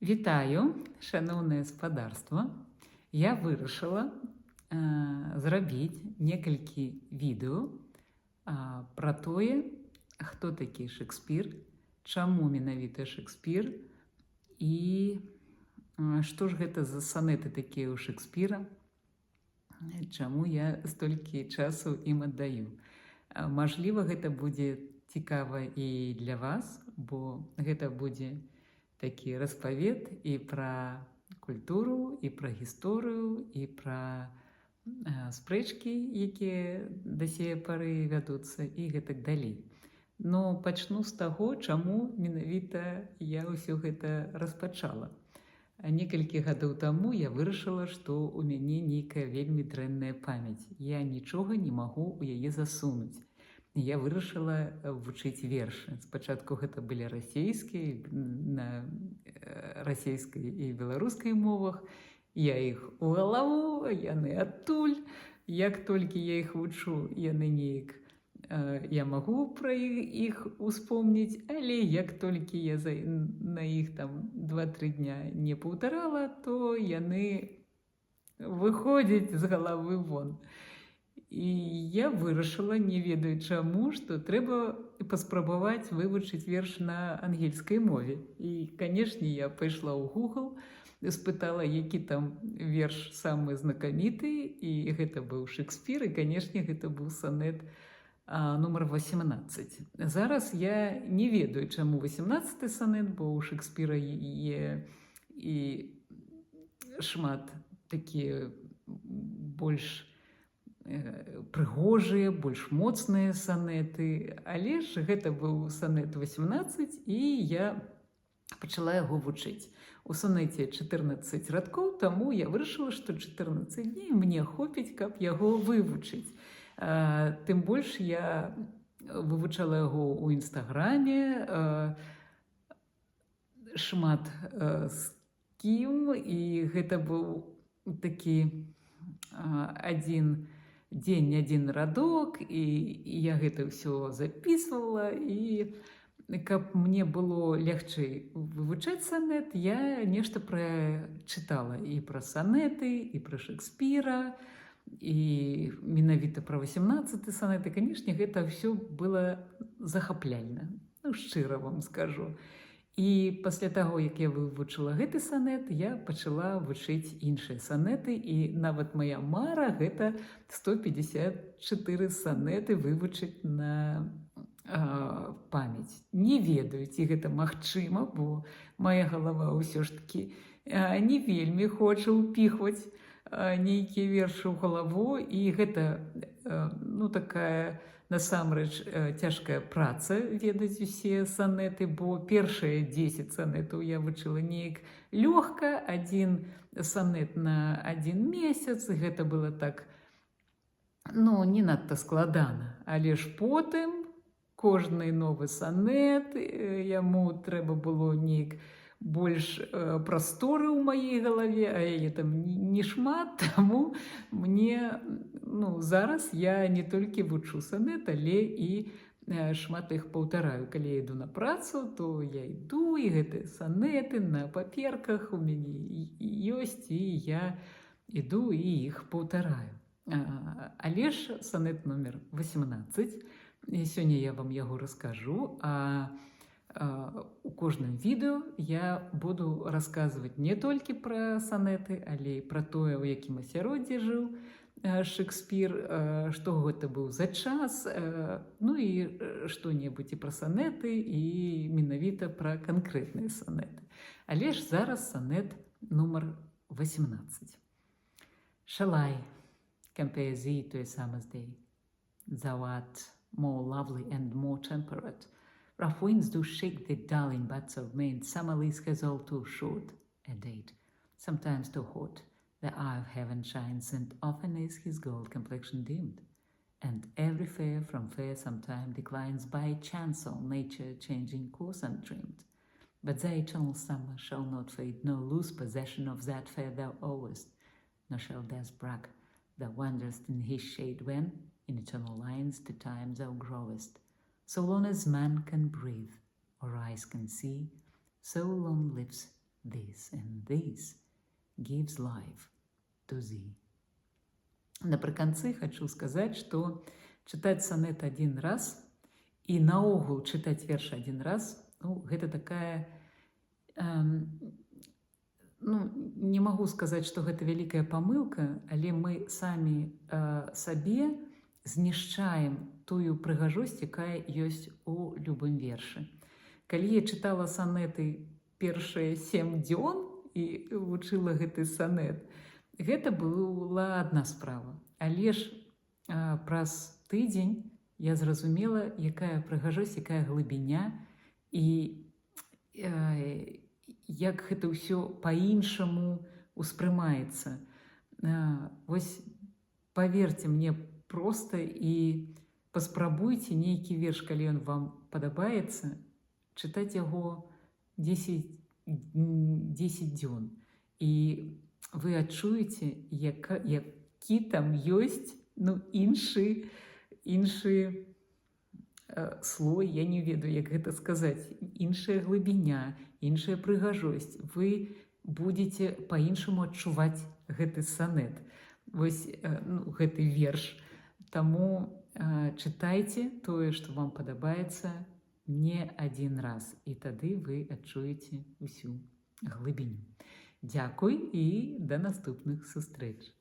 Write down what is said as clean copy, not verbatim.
Вітаю, шановне спадарства. Я вырашыла зрабіць некалькі відэо пра тое, хто такі Шекспір, чаму менавіта Шекспір і што ж гэта за санеты такія ў Шекспіра, чаму я столькі часу ім аддаю. Мажліва, гэта будзе цікава і для вас, бо гэта будзе такі распавед і пра культуру, і пра гісторыю, і пра спрэчкі, якія да сей пары вядуцца, і гэтак далей. Но пачну з таго, чаму менавіта я ўсё гэта распачала. Некалькі гадоў таму я вырашыла, што ў мяне нейкая вельмі дрэнная памяць. Я нічога не магу ў яе засунуць. Я вырашыла вучыць вершы. Спачатку гэта былі расейскія, на расейскай і беларускай мовах. Я іх у галаву, яны адтуль. Як толькі я іх вучу, яны неяк я магу пра іх успомніць, але як толькі я на іх там 2-3 дня не паўтарала, то яны выходзяць з галавы вон. І я вырашыла, не ведаю чаму, што трэба паспрабаваць вывучыць верш на ангельскай мове. І, канешне, я пайшла ў Google, спытала, які там верш самы знакаміты, і гэта быў Шекспір, і, канешне, гэта быў санет нумар 18. Зараз я не ведаю, чаму 18 санет, бо ў Шекспіра є і шмат такія больш прыгожыя, больш моцныя санеты, але ж гэта быў санет 18, і я пачала яго вучыць. У санеце 14 радкоў, таму я вырашыла, што 14 дней мне хопіць, каб яго вывучыць. Тым больш я вывучала яго ў інстаграме, шмат з кім, і гэта быў такі адзін дзень, адзін радок, і я гэта ўсё записывала, і каб мне было лягчэй вывучаць санет, я нешта прачытала і пра санеты, і пра Шекспіра, і менавіта пра 18 санет, і, канешне, гэта ўсё было захапляльна, шчыра вам скажу. І пасля таго, як я вывучыла гэты санет, я пачала вучыць іншыя санеты, і нават мая мара гэта 154 санеты вывучыць на памяць. Не ведаю, ці гэта магчыма, бо моя галава ўсё ж такі не вельмі хоча ўпіхваць нейкія вершы ў галаву, і гэта такая насамрэч цяжкая праца ведаць усе санеты, бо першыя 10 санетаў я вучыла неяк лёгка, адзін санет на 1 месяц, гэта было так, не надта складана. Але ж потым кожны новы санет, яму трэба было неяк больш прасторы ў маей галаве, а яе там не шмат, таму мне зараз я не толькі вучу санет, але і шмат іх паўтараю. Калі я іду на працу, то я іду, і гэтыя санеты на паперках у мяне ёсць, і я іду і іх паўтараю. Але ж санет нумер 18, і сёння я вам яго раскажу, у кожным відэо я буду расказваць не толькі пра санеты, але і пра тое, у якім асяроддзі жыў Шекспір, што гэта быў за час, і што-небудзь і пра санеты, і менавіта пра канкрэтныя санеты. Але ж зараз санет нумар 18. Shall I compare thee to a summer's day? Thou art more lovely and more temperate. Rough winds do shake the darling buds of May, and summer lease has all too short a date. Sometimes too hot, the eye of heaven shines, and often is his gold complexion dimmed. And every fair from fair sometime declines by chance, all nature changing course untrimmed. But thy eternal summer shall not fade, nor lose possession of that fair thou owest, nor shall death brag, thou wanderest in his shade when, in eternal lines, to time thou growest. So long as man can breathe, or eyes can see, so long lives this and this gives life to thee. Напрыканцы хочу сказаць, што чытаць санет один раз і наогул чытаць верш один раз, ну, гэта такая, ну, не магу сказаць, што гэта вялікая памылка, але мы самі сабе знішчаем тую прыгажосць, якая ёсць у любым вершы. Калі я чытала санеты першыя 7 дзён і вучыла гэты санет, гэта была адна справа. Але ж праз тыдзень я зразумела, якая прыгажосць, якая глыбіня і як гэта ўсё па-іншаму успрымаецца. Вось паверце мне проста і паспрабуйце нейкі верш, калі ён вам падабаецца, чытаць яго 10 дзён. І вы адчуеце, які там ёсць, ну, іншы слой, я не ведаю, як гэта сказаць, іншая глыбіня, іншая прыгажосць. Вы будзеце па-іншаму адчуваць гэты санет, вось, ну, гэты верш. Таму чытайце тое, што вам падабаецца, не один раз, і тады вы адчуеце усю глыбіню. Дзякуй і да наступных сустрэч.